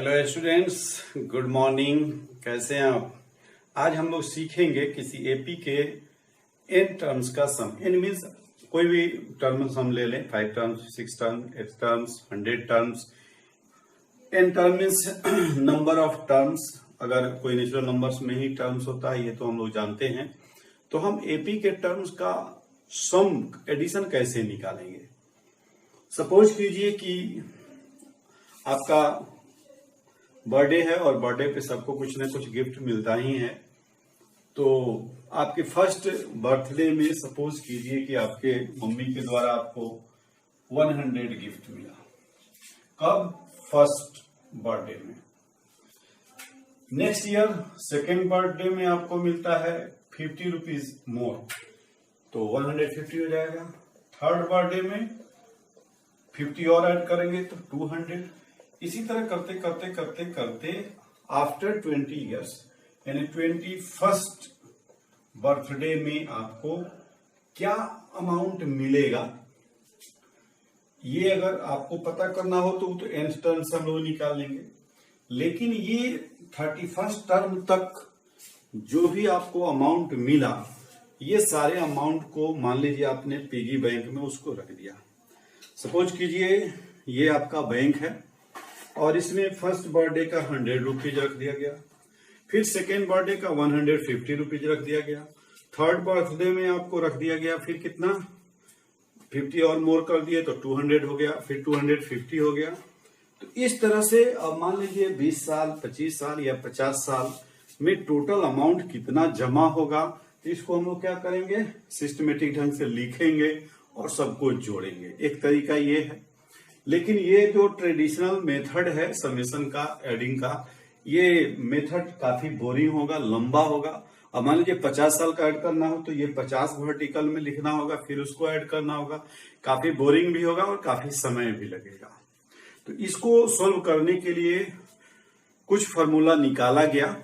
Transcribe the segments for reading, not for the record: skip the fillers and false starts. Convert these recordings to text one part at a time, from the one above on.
Hello students, good morning. कैसे हैं आप? आज हम लोग सीखेंगे किसी एपी के एन टर्म्स का सम। एन मीन्स कोई भी टर्म सम ले लें, 5 terms, 6 terms, 8 terms, 100 terms. N term means number of terms. अगर कोई नेचुरल नंबर्स में ही टर्म्स होता है, ये तो हम लोग जानते हैं। तो हम एपी के टर्म्स का सम एडिशन कैसे निकालेंगे? सपोज कीजिए कि आपका बर्थडे है और बर्थडे पे सबको कुछ ना कुछ गिफ्ट मिलता ही है। तो आपके फर्स्ट बर्थडे में सपोज कीजिए कि आपके मम्मी के द्वारा आपको 100 गिफ्ट मिला। कब? फर्स्ट बर्थडे में। नेक्स्ट ईयर सेकेंड बर्थडे में आपको मिलता है 50 रुपीज मोर, तो 150 हो जाएगा। थर्ड बर्थडे में 50 और ऐड करेंगे तो 200। इसी तरह करते करते करते करते आफ्टर 20 इयर्स यानी 21st बर्थडे में आपको क्या अमाउंट मिलेगा, ये अगर आपको पता करना हो तो एन टर्म से हम लोग निकाल लेंगे। लेकिन ये 31st टर्म तक जो भी आपको अमाउंट मिला, ये सारे अमाउंट को मान लीजिए आपने पिगी बैंक में उसको रख दिया। सपोज कीजिए ये आपका बैंक है और इसमें फर्स्ट बर्थडे का 100 रुपीज रख दिया गया, फिर सेकेंड बर्थडे का 150 रुपीज रख दिया गया, थर्ड बर्थडे में आपको रख दिया गया फिर कितना 50 और मोर कर दिए तो 200 हो गया, फिर 250 हो गया। तो इस तरह से अब मान लीजिए 20 साल, 25 साल या 50 साल में टोटल अमाउंट कितना जमा होगा, तो इसको हम लोग क्या करेंगे, सिस्टमेटिक ढंग से लिखेंगे और सबको जोड़ेंगे। एक तरीका ये है। लेकिन ये जो ट्रेडिशनल मेथड है समेशन का, एडिंग का, ये मेथड काफी बोरिंग होगा, लंबा होगा। अब मान लीजिए 50 साल का ऐड करना हो तो ये 50 वर्टिकल में लिखना होगा, फिर उसको ऐड करना होगा। काफी बोरिंग भी होगा और काफी समय भी लगेगा। तो इसको सोल्व करने के लिए कुछ फॉर्मूला निकाला गया।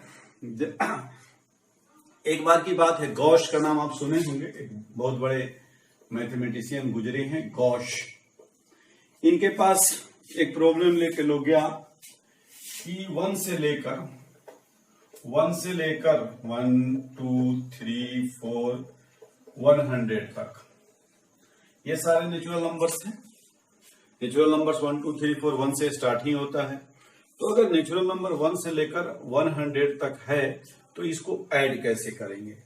एक बार की बात है, गॉश का नाम आप सुने होंगे, एक बहुत बड़े मैथमेटिशियन गुजरे हैं, गॉश। इनके पास एक प्रॉब्लम लेके लोग गया कि 1 से लेकर 1, 2, 3, 4, 100 तक ये सारे नेचुरल नंबर्स हैं। नेचुरल नंबर्स 1, 2, 3, 4, 1 से स्टार्ट ही होता है। तो अगर नेचुरल नंबर 1 से लेकर 100 तक है तो इसको ऐड कैसे करेंगे?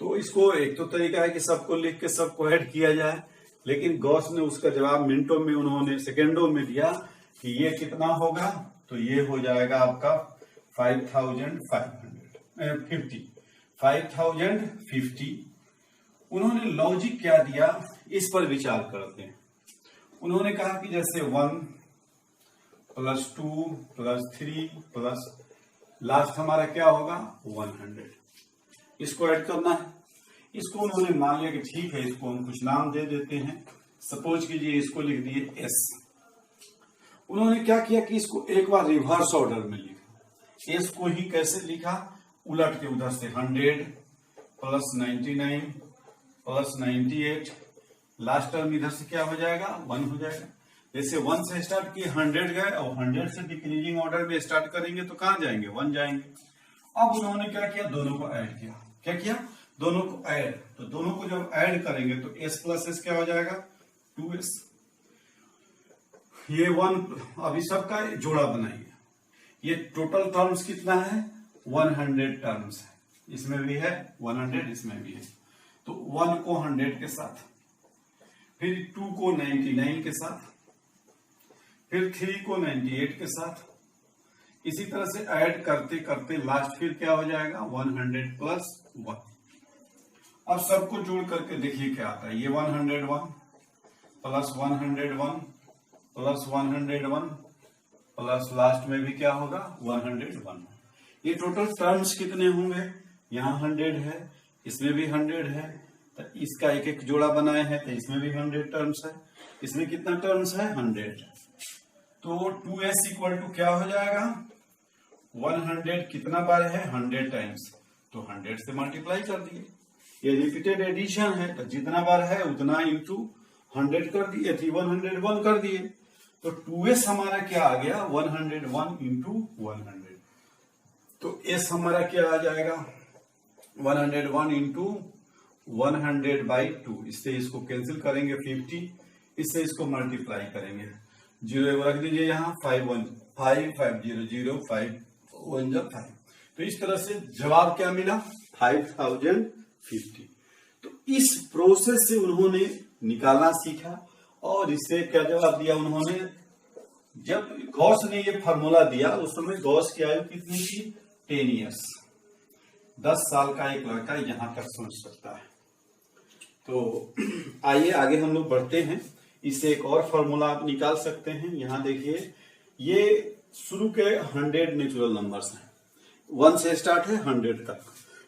तो इसको एक तो तरीका है कि सबको लिख के सबको ऐड किया जाए, लेकिन गॉस ने उसका जवाब मिनटों में, उन्होंने सेकेंडों में दिया कि ये कितना होगा, तो ये हो जाएगा आपका 5050। उन्होंने लॉजिक क्या दिया, इस पर विचार करते हैं। उन्होंने कहा कि जैसे 1 + 2 + 3 प्लस लास्ट हमारा क्या होगा 100, इसको ऐड करना है। इसको उन्होंने मान लिया कि ठीक है, इसको हम कुछ नाम दे देते हैं। सपोज कीजिए इसको लिख दिए एस। उन्होंने क्या किया कि इसको एक बार रिवर्स ऑर्डर में लिखा। एस को ही कैसे लिखा, उलट के उधर से 100 + 99 + 98, लास्ट टर्म इधर से क्या हो जाएगा 1 हो जाएगा। जैसे 1 से स्टार्ट किए 100 गए और 100 से डिक्रीजिंग ऑर्डर में स्टार्ट करेंगे तो कहां जाएंगे 1 जाएंगे। अब उन्होंने क्या किया, दोनों को ऐड किया। क्या किया, दोनों को ऐड। तो दोनों को जब ऐड करेंगे तो s + s क्या हो जाएगा 2s। ये 1, अभी सबका जोड़ा बनाइए। ये टोटल टर्म्स कितना है 100 टर्म्स है, इसमें भी है 100, इसमें भी है। तो 1 को 100 के साथ, फिर 2 को 99 के साथ, फिर 3 को 98 के साथ, इसी तरह से ऐड करते करते लास्ट फिर क्या हो जाएगा 100 + 1। अब सबको जोड़ करके देखिए क्या आता है। ये 101 + 101 + 101 प्लस लास्ट में भी क्या होगा 101। ये टोटल टर्म्स कितने होंगे, यहाँ 100 है, इसमें भी 100 है, तो इसका एक एक जोड़ा बनाए हैं तो इसमें भी 100 टर्म्स है, इसमें कितना टर्म्स है 100। तो 2s = क्या हो जाएगा 100 कितना बार है 100 टाइम्स, तो 100 से मल्टीप्लाई कर दिए। ये रिपीटेड एडिशन है तो जितना बार है उतना इंटू 100 कर दिए, 101 कर दिए। तो 2s हमारा क्या आ गया 101 इंटू 100। तो s हमारा क्या आ जाएगा 101 इंटू 100/2। इससे इसको कैंसिल करेंगे 50, इससे इसको मल्टीप्लाई करेंगे, 0 रख दीजिए यहाँ, 5 1 5 5 0 0 5 1 5। तो इस तरह से जवाब क्या मिला 5050। तो इस प्रोसेस से उन्होंने निकालना सीखा और इससे क्या जवाब दिया उन्होंने। जब गॉस ने ये फार्मूला दिया उस समय गॉस की आयु कितनी थी 10 ईयर्स। 10 साल का एक लड़का यहां तक समझ सकता है। तो आइए आगे हम लोग बढ़ते हैं। इससे एक और फॉर्मूला आप निकाल सकते हैं। यहां देखिए ये शुरू के 100 नेचुरल नंबर्स हैं, 1 से स्टार्ट है 100 तक।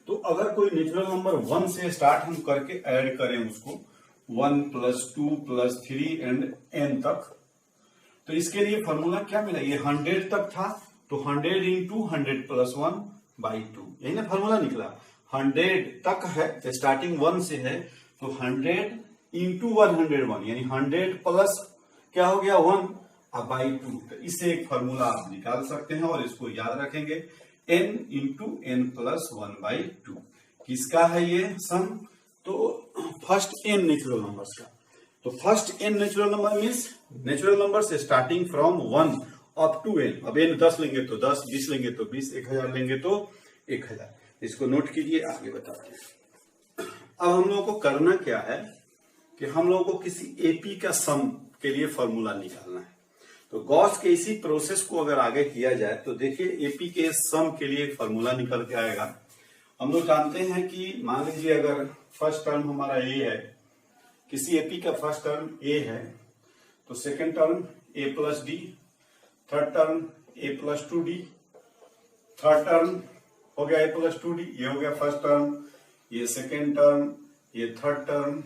तो अगर कोई नेचुरल नंबर 1 से स्टार्ट हम करके ऐड करें उसको 1 + 2 + 3 एंड n तक, तो इसके लिए फॉर्मूला क्या मिला, ये 100 तक था तो 100 इंटू 100 + 1/2, यही ना फॉर्मूला निकला। 100 तक है, स्टार्टिंग 1 से है, तो 100 इंटू 101 यानी 100 प्लस क्या हो गया 1/2। तो इससे एक फॉर्मूला आप निकाल सकते हैं और इसको याद रखेंगे n इंटू n + 1/2। किसका है ये सम, तो फर्स्ट n नेचुरल नंबर्स का। तो first n natural number means natural number से starting from 1 up to n। अब n 10 लेंगे तो 10, 20 लेंगे तो 20, 1000 लेंगे तो 1000। इसको नोट कीजिए, आगे बताते हैं। अब हम लोगों को करना क्या है कि हम लोगों को किसी एपी का सम के लिए फॉर्मूला निकालना है। तो गॉस के इसी प्रोसेस को अगर आगे किया जाए तो देखिए एपी के सम के लिए फॉर्मूला निकल के आएगा। हम लोग जानते हैं कि मान लीजिए अगर फर्स्ट टर्म हमारा ए है, किसी एपी का फर्स्ट टर्म ए है, तो second term a + d, third term a + 2d, third term हो गया a + 2d, ये हो गया फर्स्ट टर्म, ये सेकंड टर्म, ये थर्ड टर्म,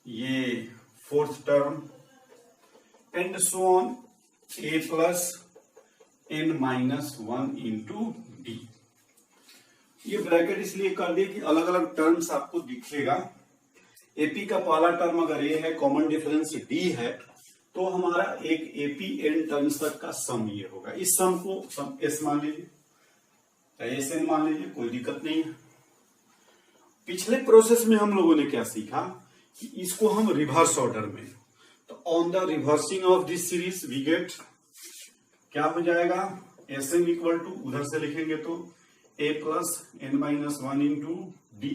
ये fourth term and so on a + n-1 into D. ये ब्रैकेट इसलिए कर दिए कि अलग अलग टर्म्स आपको दिखेगा। एपी का पहला टर्म अगर ए है, कॉमन डिफरेंस डी है, तो हमारा एक एपी एन टर्म्स तक का सम ये होगा। इस सम को सम एस मान लीजिए, चाहे एस एन मान लीजिए, कोई दिक्कत नहीं है। पिछले प्रोसेस में हम लोगों ने क्या सीखा कि इसको हम रिवर्स ऑर्डर में, तो on the reversing of this series we get क्या हो जाएगा एस एन इक्वल टू, उधर से लिखेंगे तो a + n-1 इंटू डी।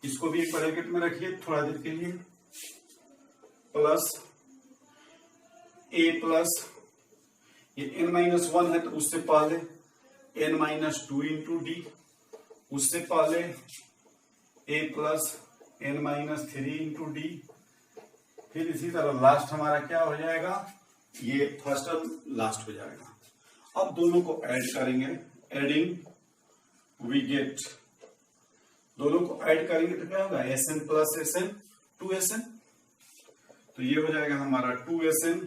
इसको भी एक ब्रैकेट में रखिए थोड़ा देर के लिए, प्लस a प्लस ये n-1 है तो उससे पहले n-2 इंटू डी, उससे पहले a + n-3 इंटू डी। फिर इसी तरह लास्ट हमारा क्या हो जाएगा, ये फर्स्ट टर्म लास्ट हो जाएगा। अब दोनों को ऐड करेंगे, एडिंग वी गेट, दोनों को ऐड करेंगे तो क्या होगा Sn + Sn 2Sn। तो ये हो जाएगा हमारा 2Sn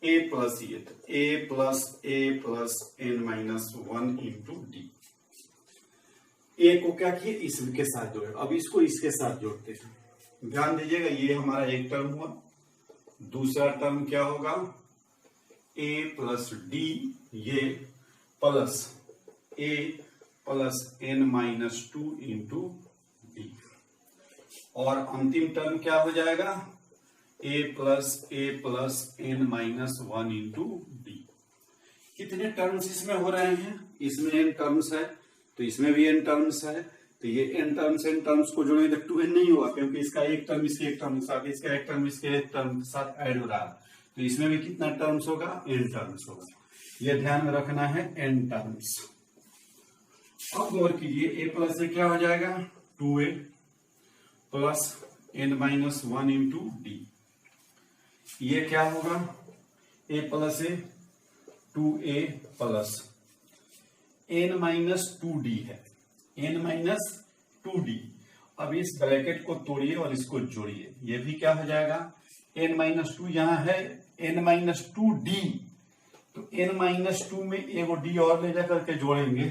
a प्लस ये, तो a + n-1 इंटू डी। ए को क्या किए इसके साथ जोड़े, अब इसको इसके साथ जोड़ते हैं। ध्यान दीजिएगा ये हमारा एक टर्म हुआ, दूसरा टर्म क्या होगा a + d, ये plus a + n-2 into D, और अंतिम टर्म क्या हो जाएगा a + n-1 इंटू डी। कितने टर्म्स इसमें हो रहे हैं, इसमें n टर्म्स है तो इसमें भी n टर्म्स है, तो ये n टर्म्स को जोड़ेंगे तो 2n नहीं होगा, क्योंकि इसका एक टर्म इसके एक टर्म के साथ, इसका एक टर्म इसके एक टर्म के साथ ऐड हो रहा है। तो इसमें भी कितना टर्म्स होगा n टर्म्स होगा, ये ध्यान में रखना है n टर्म्स। अब गौर कीजिए a प्लस से क्या हो जाएगा 2a + n-1 इंटू डी। ये क्या होगा a + a 2a + n-2d है, n-2d। अब इस ब्रैकेट को तोड़िए और इसको जोड़िए, ये भी क्या हो जाएगा n-2, यहाँ है n-2d, तो n-2 में एगो d और ले जाकर के जोड़ेंगे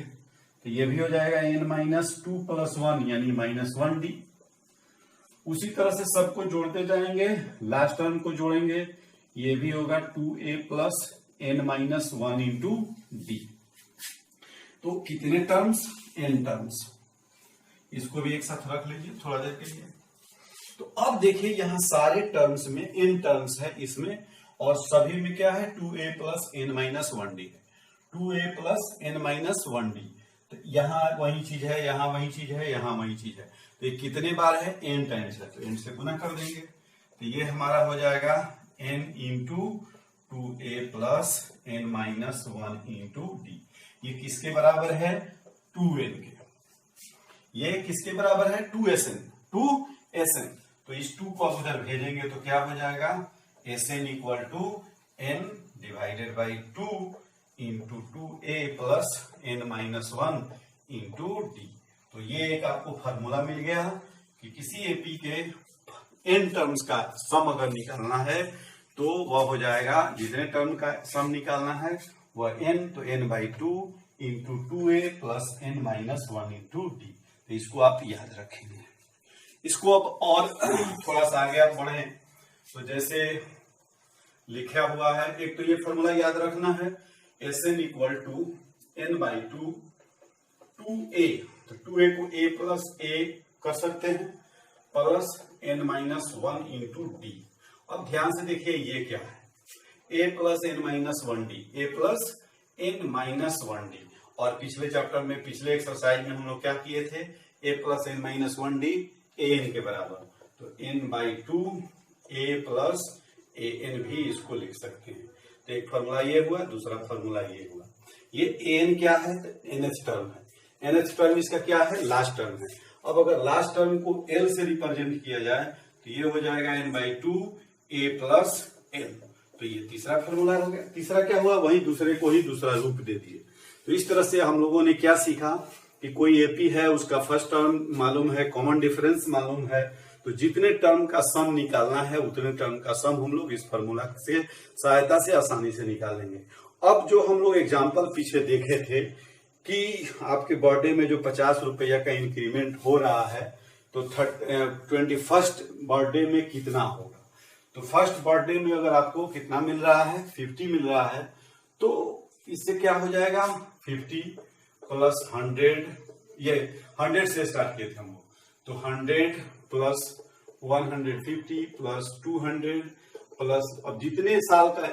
तो ये भी हो जाएगा n-2 + 1 यानी -1d। उसी तरह से सबको जोड़ते जाएंगे, लास्ट टर्म को जोड़ेंगे ये भी होगा 2a plus n minus 1 into d. तो कितने टर्म्स? n terms. इसको भी एक साथ रख लीजिए थोड़ा देर के लिए। तो अब देखिए यहां सारे टर्म्स में n टर्म्स है इसमें, और सभी में क्या है? 2a plus n minus 1d है। 2a plus n minus 1d। तो यहाँ वही चीज है, यहाँ वही चीज है, यहाँ वही चीज है। तो ये कितने बार है? n टाइम्स है, तो n से गुना कर देंगे। तो ये हमारा हो जाएगा n into 2a plus n minus 1 into D. ये किसके बराबर है? 2n के। ये किसके बराबर है? 2sn। तो इस 2 को आप उधर भेजेंगे तो क्या हो जाएगा? sn equal to n divided by 2 into 2a plus n minus 1 into d. तो ये एक आपको फॉर्मूला मिल गया कि किसी एपी के n टर्म्स का सम अगर निकालना है तो वह हो जाएगा, जितने टर्म का सम निकालना है वह n, तो n by 2 into 2a plus n minus 1 into d. तो इसको आप याद रखेंगे। इसको अब और थोड़ा सा आगे आप बढ़े तो जैसे लिखा हुआ है, एक तो ये फॉर्मूला याद रखना है, Sn equal to n by 2 2a। तो 2a को a प्लस a कर सकते हैं plus n minus 1 into d. अब ध्यान से देखिए ये क्या है? a plus n minus 1d, a plus n minus 1d। और पिछले चैप्टर में, पिछले एक्सरसाइज में हम लोग क्या किए थे? a plus n minus 1d an के बराबर। तो n by 2 a plus an भी इसको लिख सकते हैं। तो एक फॉर्मूला ये हुआ, दूसरा फॉर्मूला ये हुआ। ये an क्या है? nth टर्म है। nth टर्म इसका क्या है? लास्ट टर्म है। अब अगर लास्ट टर्म को l से रिप्रेजेंट किया जाए तो ये हो जाएगा n by 2 a plus n। तो ये तीसरा फॉर्मूला हो गया। तीसरा क्या हुआ? वही दूसरे को ही दूसरा रूप दे दिए। तो इस तरह से हम लोगों ने क्या सीखा कि कोई एपी है, उसका फर्स्ट टर्म मालूम है, कॉमन डिफरेंस मालूम है, तो जितने टर्म का सम निकालना है उतने टर्म का सम हम लोग इस फॉर्मूला से सहायता से आसानी से निकालेंगे। अब जो हम लोग एग्जाम्पल पीछे देखे थे कि आपके बर्थडे में जो 50 रुपया का इंक्रीमेंट हो रहा है तो 21st बर्थडे में कितना होगा? तो फर्स्ट बर्थडे में अगर आपको कितना मिल रहा है? 50 मिल रहा है। तो इससे क्या हो जाएगा? 50 प्लस 100, ये 100 से स्टार्ट किए थे हम लोग, तो 100 प्लस 150 प्लस 200 प्लस, अब जितने साल का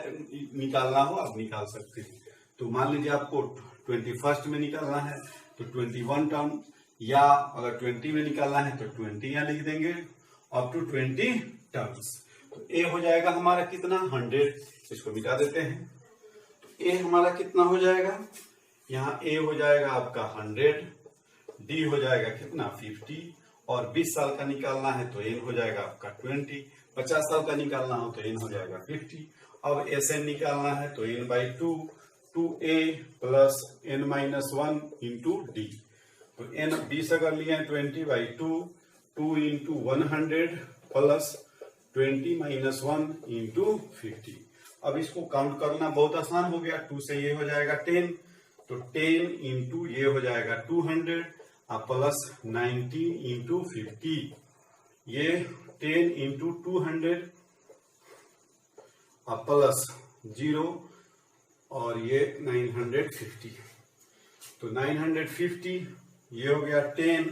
निकालना हो आप निकाल सकते हैं। तो मान लीजिए आपको 21st में निकालना है तो 21 टर्म, या अगर 20 में निकालना है तो 20 यहाँ लिख देंगे, अप टू 20 टर्म्स। तो ए हो जाएगा हमारा कितना? 100। इसको मिटा देते हैं। तो ए हमारा कितना हो जाएगा? यहाँ ए हो जाएगा आपका 100, डी हो जाएगा कितना? 50, और 20 साल का निकालना है तो एन हो जाएगा आपका 20, 50 साल का निकालना हो तो एन हो जाएगा 50। अब एस एन निकालना है तो n by 2 2a plus n minus 1 into d. तो n 20 अगर लिए 20 by 2 2 into 100 plus 20 minus 1 into 50। अब इसको काउंट करना बहुत आसान हो गया। 2 से ये हो जाएगा 10, तो 10 इंटू ये हो जाएगा 200 प्लस 90 इंटू 50। ये 10 इंटू 200 प्लस 0 और ये 950। तो 950 ये हो गया 10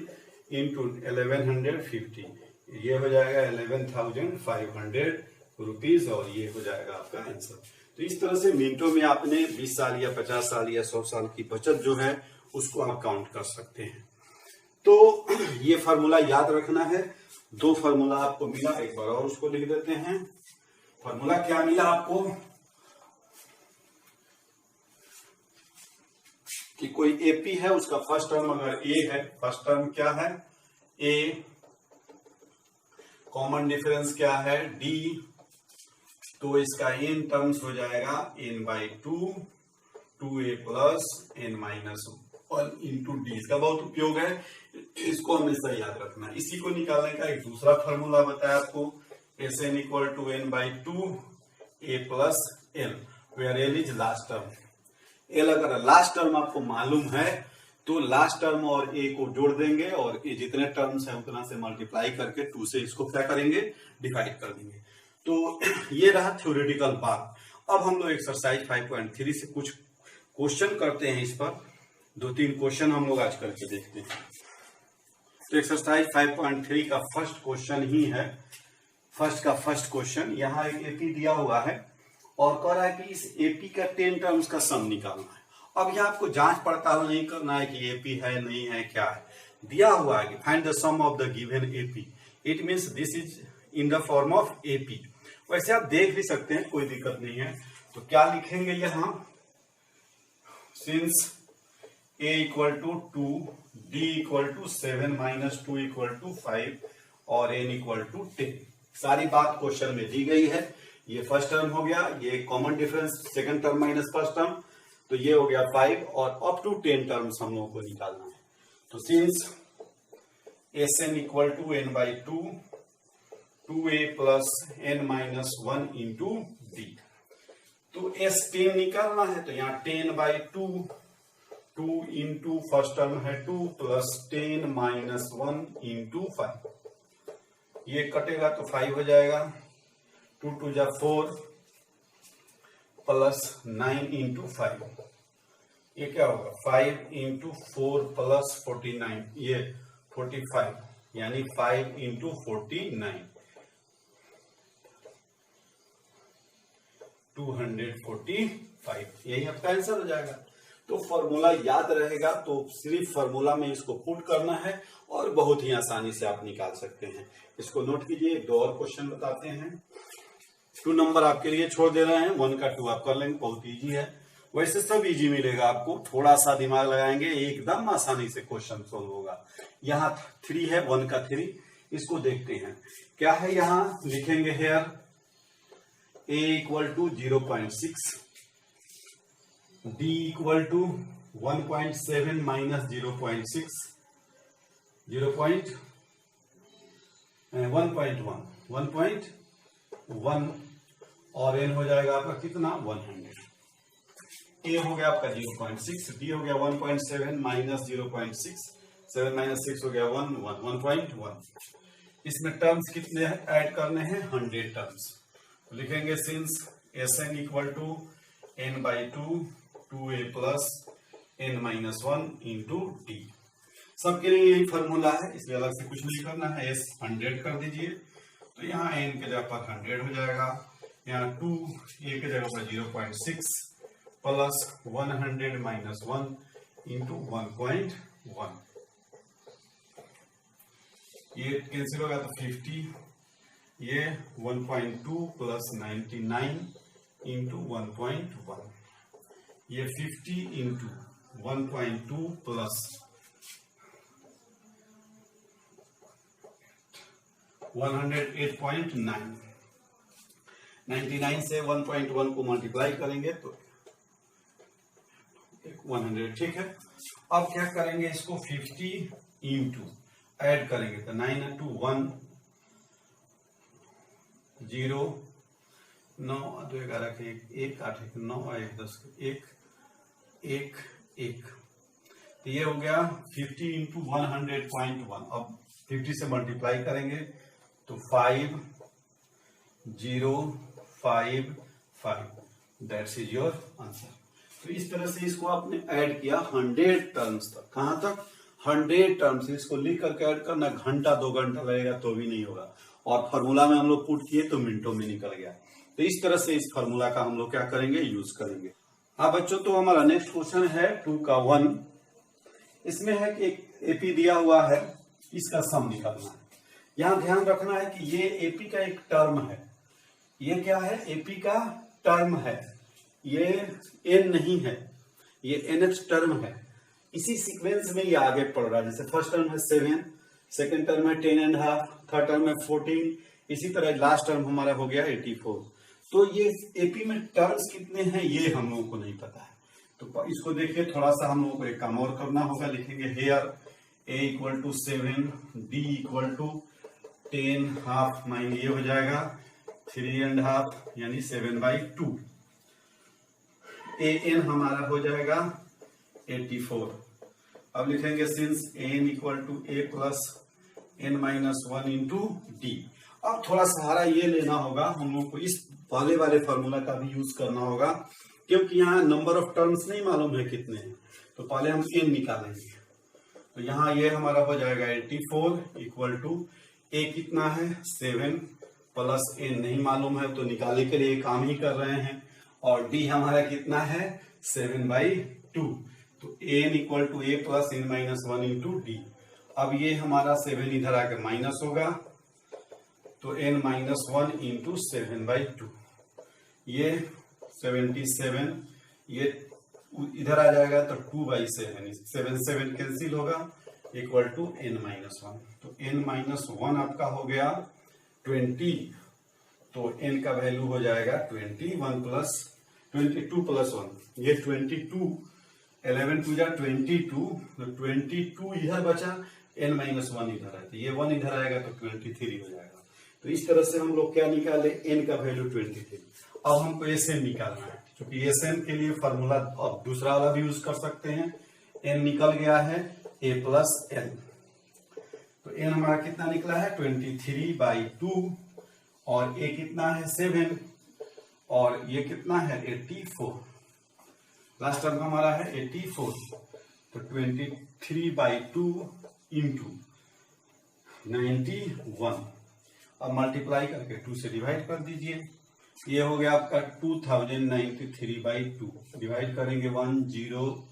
इंटू 1150, ये हो जाएगा 11,500 रुपीज, और ये हो जाएगा आपका आंसर। तो इस तरह से मिनटों में आपने 20 साल या 50 साल या 100 साल की बचत जो है उसको आप काउंट कर सकते हैं। तो ये फार्मूला याद रखना है। 2 फार्मूला आपको मिला, एक बार और उसको लिख देते हैं। फार्मूला क्या मिला आपको? कि कोई एपी है, उसका फर्स्ट टर्म अगर ए है, फर्स्ट टर्म क्या है? ए, कॉमन डिफरेंस क्या है? डी, तो इसका एन टर्म्स हो जाएगा n by 2 2a plus n minus 1 into D. इसका बहुत उपयोग है, इसको हमेशा याद रखना। इसी को निकालने का एक दूसरा फॉर्मूला बताया आपको, Sn equal to n by 2 a plus l, where l is last term. l अगर लास्ट टर्म आपको मालूम है तो लास्ट टर्म और a को जोड़ देंगे और ये जितने टर्म्स है उतना से मल्टीप्लाई करके 2 से इसको क्या करेंगे? डिवाइड कर देंगे। तो ये रहा थ्योरेटिकल बात। अब हम लोग एक्सरसाइज 5.3 से कुछ क्वेश्चन करते हैं। इस पर 2-3 क्वेश्चन हम लोग आज करके देखते हैं। तो एक्सरसाइज 5.3 का फर्स्ट क्वेश्चन ही है। फर्स्ट क्वेश्चन, यहाँ एक एपी दिया हुआ है और कह रहा है कि इस एपी का 10 टर्म्स का सम निकालना है। अब यहाँ आपको जांच पड़ताल नहीं करना है कि एपी है नहीं है क्या है, दिया हुआ है कि find the sum of the given AP, it means this is in the form of AP. वैसे आप देख भी सकते हैं, कोई दिक्कत नहीं है। तो क्या लिखेंगे यहाँ, since a equal to 2, d equal to 7 minus 2 equal to 5 और n इक्वल टू 10। सारी बात क्वेश्चन में दी गई है। ये फर्स्ट टर्म हो गया, ये common difference second term minus first term, तो ये हो गया 5 और अप टू 10 टर्म्स हम लोगों को निकालना है। तो since Sn equal to n by 2, 2a plus n minus 1 into d। तो S10 निकालना है, तो यहाँ 10 बाई 2, 2 इंटू फर्स्ट टर्म है 2 प्लस 10 माइनस 1 इंटू 5। ये कटेगा तो 5 हो जाएगा, 2 2 जा 4 प्लस 9 इंटू 5। ये क्या होगा, 5 इंटू 4 प्लस 49, ये 45, यानी 5 इंटू 49, 245। यही आपका आंसर हो जाएगा। तो फॉर्मूला याद रहेगा तो सिर्फ फॉर्मूला में इसको पुट करना है और बहुत ही आसानी से आप निकाल सकते हैं। इसको नोट कीजिए। 2 और क्वेश्चन बताते हैं। 2 नंबर आपके लिए छोड़ दे रहे हैं, 1 का 2 आप कर लेंगे, बहुत इजी है। वैसे सब इजी मिलेगा आपको, थोड़ा सा दिमाग लगाएंगे एकदम आसानी से क्वेश्चन सोल्व होगा। यहाँ 3 है, 1 का 3, इसको देखते हैं क्या है। यहाँ लिखेंगे here a equal to 0.6, d equal to 1.7 minus 0.6, 1.1 और n हो जाएगा आपका कितना, 100। a हो गया आपका 0.6, d हो गया 1.7 माइनस 0.6, 7 माइनस 6 हो गया 1.1। इसमें टर्म्स कितने ऐड करने हैं, 100 टर्म्स। तो लिखेंगे since Sn equal to n by 2, 2a plus n minus 1 into d। सबके लिए यही फॉर्मूला है, इसलिए अलग से कुछ नहीं करना है। S 100 कर दीजिए, तो यहाँ n के जगह पर 100 हो जाएगा। यहाँ 2 a के जगह पर 0.6 प्लस 100 माइनस 1 इंटू 1.1। ये कैंसिल होगा तो 50, ये 1.2 प्लस 99 इंटू 1.1, ये 50 इंटू 1.2 प्लस 108.9, 99 से 1.1 को मल्टीप्लाई करेंगे तो 100, ठीक है। अब क्या करेंगे, इसको 50 इंटू ऐड करेंगे तो 9 इंटू 1 0, 9 2 11 के 1 8 1 9 1 10 1 1 1। तो ये हो गया 50 इंटू 100.1। अब 50 से मल्टीप्लाई करेंगे तो 5 0 5 5, दैट्स इज योर आंसर। तो इस तरह से इसको आपने ऐड किया 100 टर्म्स तक। कहां तक, 100 टर्म्स। इसको लिख करके ऐड करना, घंटा 2 घंटा लगेगा तो भी नहीं होगा। और फॉर्मूला में हम लोग पुट किए तो मिनटों में निकल गया। तो इस तरह से इस फॉर्मूला का हम लोग क्या करेंगे, यूज करेंगे। हाँ बच्चों, तो हमारा नेक्स्ट क्वेश्चन है 2 का 1। इसमें है कि एक एपी दिया हुआ है, इसका सम निकालना है। यहाँ ध्यान रखना है कि ये एपी का एक टर्म है। ये क्या है, एपी का टर्म है, ये एन नहीं है, ये एनएच टर्म है। इसी सीक्वेंस में ये आगे पढ़ रहा है। जैसे फर्स्ट टर्म है 7, सेकंड टर्म है 10.5, थर्ड टर्म है 14, इसी तरह लास्ट टर्म हमारा हो गया 84। तो ये एपी में टर्म्स कितने हैं ये हम लोगों को नहीं पता है। तो इसको देखिए, थोड़ा सा हम लोगों को एक काम और करना होगा। लिखेंगे here a equal to 7, d equal to 10 half, minus ये हो जाएगा 3.5 यानी 7/2। an हमारा हो जाएगा 84। अब लिखेंगे since an equal to a plus n minus 1 into d. अब थोड़ा सहारा ये लेना होगा हम लोग को, इस पहले वाले फॉर्मूला का भी यूज करना होगा, क्योंकि यहाँ नंबर ऑफ टर्म्स नहीं मालूम है कितने हैं। तो पहले हम n निकालेंगे। तो यहाँ ये हमारा हो जाएगा 84 इक्वल टू a कितना है 7 प्लस n नहीं मालूम है, तो निकालने के लिए काम ही कर रहे हैं। और d हमारा कितना है 7/2, तो n equal to a plus n minus 1 into d. अब ये हमारा 7 इधर आकर माइनस होगा, तो n माइनस 1 इंटू 7/2, ये 77, ये इधर आ जाएगा तो 2/7, 7 कैंसिल होगा इक्वल टू n माइनस 1। तो n माइनस 1 आपका हो गया 20, तो n का वैल्यू हो जाएगा 21 प्लस 22 प्लस 1, ये 22, 11 टू जा 22, तो 22 इधर बचा, n माइनस 1 इधर है, तो ये 1 इधर आएगा तो 23 हो जाएगा। तो इस तरह से हम लोग क्या निकाले, n का वैल्यू 23। अब हमको SN निकालना है, क्योंकि SN के लिए फॉर्मूला अब दूसरा वाला भी यूज कर सकते हैं। n निकल गया है a प्लस n, तो n हमारा कितना निकला है 23/2, और a कितना है 7, और ये कितना है 84, लास्ट टर्म हमारा है 84, तो 23/2 इंटू 91, अब मल्टीप्लाई करके 2 से डिवाइड कर दीजिए। ये हो गया आपका 2093/2, डिवाइड करेंगे 108,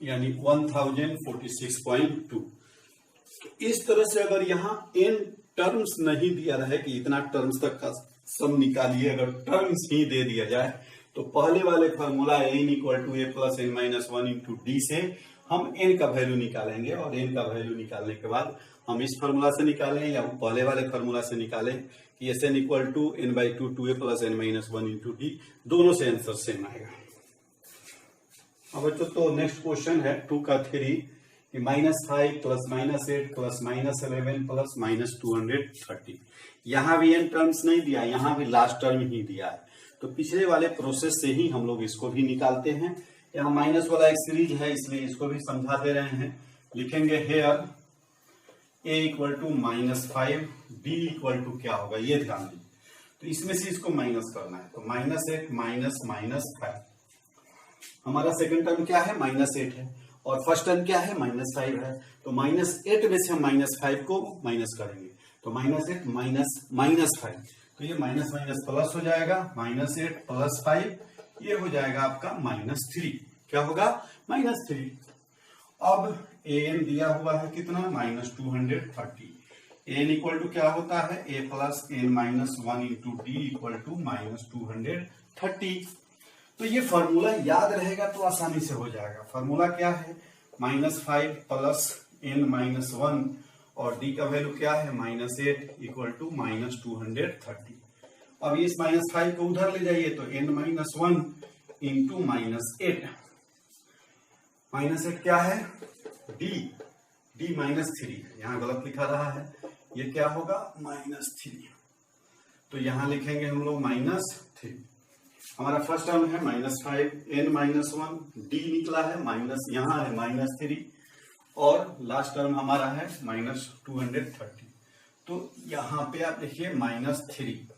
यानी 1046.2। इस तरह से अगर यहाँ n टर्म्स नहीं दिया रहे कि इतना टर्म्स तक का सम निकालिए, अगर टर्म्स ही दे दिया जाए, तो पहले वाले formula n equal to a plus n minus 1 into d से हम n का वैल्यू निकालेंगे, और n का वैल्यू निकालने के बाद हम इस फॉर्मूला से निकालें या पहले वाले फॉर्मूला से निकालें कि SN equal to n/2 2a plus n minus 1 into d, दोनों से आंसर सेम आएगा। अब बच्चों तो नेक्स्ट क्वेश्चन है 2 का 3 कि -5 प्लस -8 प्लस -11 प्लस -230। यहाँ भी n टर्म्स नहीं दिया, यहाँ भी लास्ट टर्म ही दिया है, तो पिछले वाले प्रोसेस से ही हम लोग इसको भी निकालते हैं। यहाँ माइनस वाला एक सीरीज है, इसलिए इसको भी समझा दे रहे हैं। लिखेंगे here a equal to -5, b equal to क्या होगा ये ध्यान दीजिए, तो इसमें से इसको माइनस करना है, तो -8 माइनस -5, हमारा सेकंड टर्म क्या है -8 है, और फर्स्ट टर्म क्या है -5 है, तो -8 में से हम -5 को माइनस करेंगे, तो -8 माइनस -5, तो ये माइनस माइनस प्लस हो जाएगा, -8 प्लस 5, ये हो जाएगा आपका -3, क्या होगा -3। अब an दिया हुआ है कितना -230, n इक्वल टू क्या होता है a plus n minus 1 into d equal to -230। तो ये फॉर्मूला याद रहेगा तो आसानी से हो जाएगा। फॉर्मूला क्या है -5 प्लस n माइनस 1, और d का वैल्यू क्या है -8 इक्वल टू -230। अब इस -5 को उधर ले जाइए, तो n माइनस 1 इंटू -8, -8 क्या है d -3, यहाँ गलत लिखा रहा है, ये क्या होगा -3, तो यहाँ लिखेंगे हम लोग -3। हमारा फर्स्ट टर्म है -5 n माइनस 1, d निकला है माइनस, यहाँ है -3, और लास्ट टर्म हमारा है -230। तो यहाँ पे आप देखिए -3,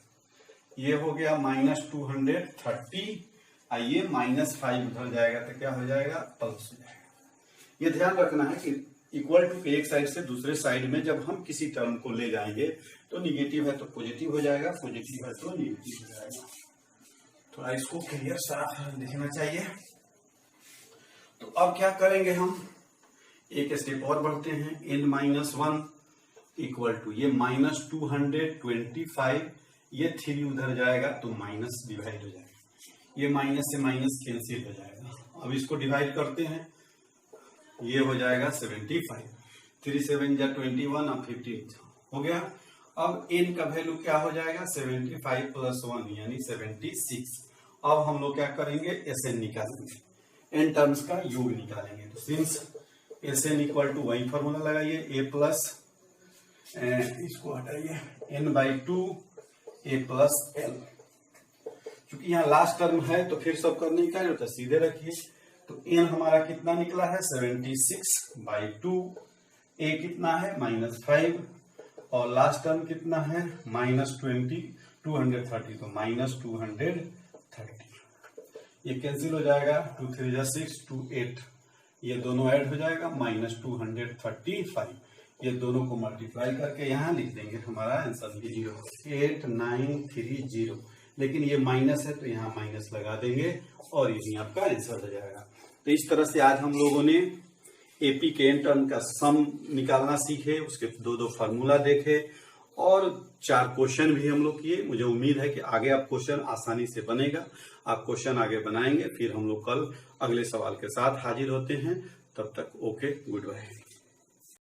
ये हो गया -230, ये -5 उधर जाएगा तो क्या हो जाएगा प्लस हो जाएगा। ये ध्यान रखना है कि इक्वल टू एक साइड से दूसरे साइड में जब हम किसी टर्म को ले जाएंगे तो निगेटिव है तो पॉजिटिव हो जाएगा, पॉजिटिव है तो निगेटिव हो जाएगा। थोड़ा इसको क्लियर साफ दिखना चाहिए। तो अब क्या करेंगे, हम एक स्टेप और बढ़ते हैं, n माइनस 1 इक्वल टू ये -225, ये 3 उधर जाएगा तो माइनस डिवाइड हो जाएगा, ये माइनस से माइनस कैंसिल हो जाएगा। अब इसको डिवाइड करते हैं, ये हो जाएगा 75, 3 7 जा 21, अब 15 हो गया। अब n का वैल्यू क्या हो जाएगा 75 प्लस 1 यानी 76। अब हम लोग क्या करेंगे SN निकालेंगे, n टर्म्स का योग निकालेंगे। तो सिंस SN इक्वल टू वही फॉर्मूला लगाइए, a प्लस, इसको हटाइए, n/2 a प्लस l। क्योंकि यहाँ लास्ट टर्म है तो फिर सब करने का होता है, सीधे रखिए। तो n हमारा कितना निकला है 76/2, ए कितना है -5 और लास्ट टर्म कितना है -20, 230 तो -230। ये कैंसिल हो जाएगा, 2 3 जा 6, 2 8, ये दोनों ऐड हो जाएगा -235। ये दोनों को मल्टीप्लाई करके यहाँ लिख देंगे, हमारा आंसर 8930। लेकिन ये माइनस है तो यहाँ माइनस लगा देंगे और यही आपका आंसर हो जाएगा। तो इस तरह से आज हम लोगों ने एपी के एन टर्म का सम निकालना सीखे, उसके दो फार्मूला देखे और 4 क्वेश्चन भी हम लोग किए। मुझे उम्मीद है कि आगे आप क्वेश्चन आसानी से बनेगा। आप क्वेश्चन आगे बनाएंगे, फिर हम लोग कल अगले सवाल के साथ हाजिर होते हैं। तब तक ओके, गुड बाय।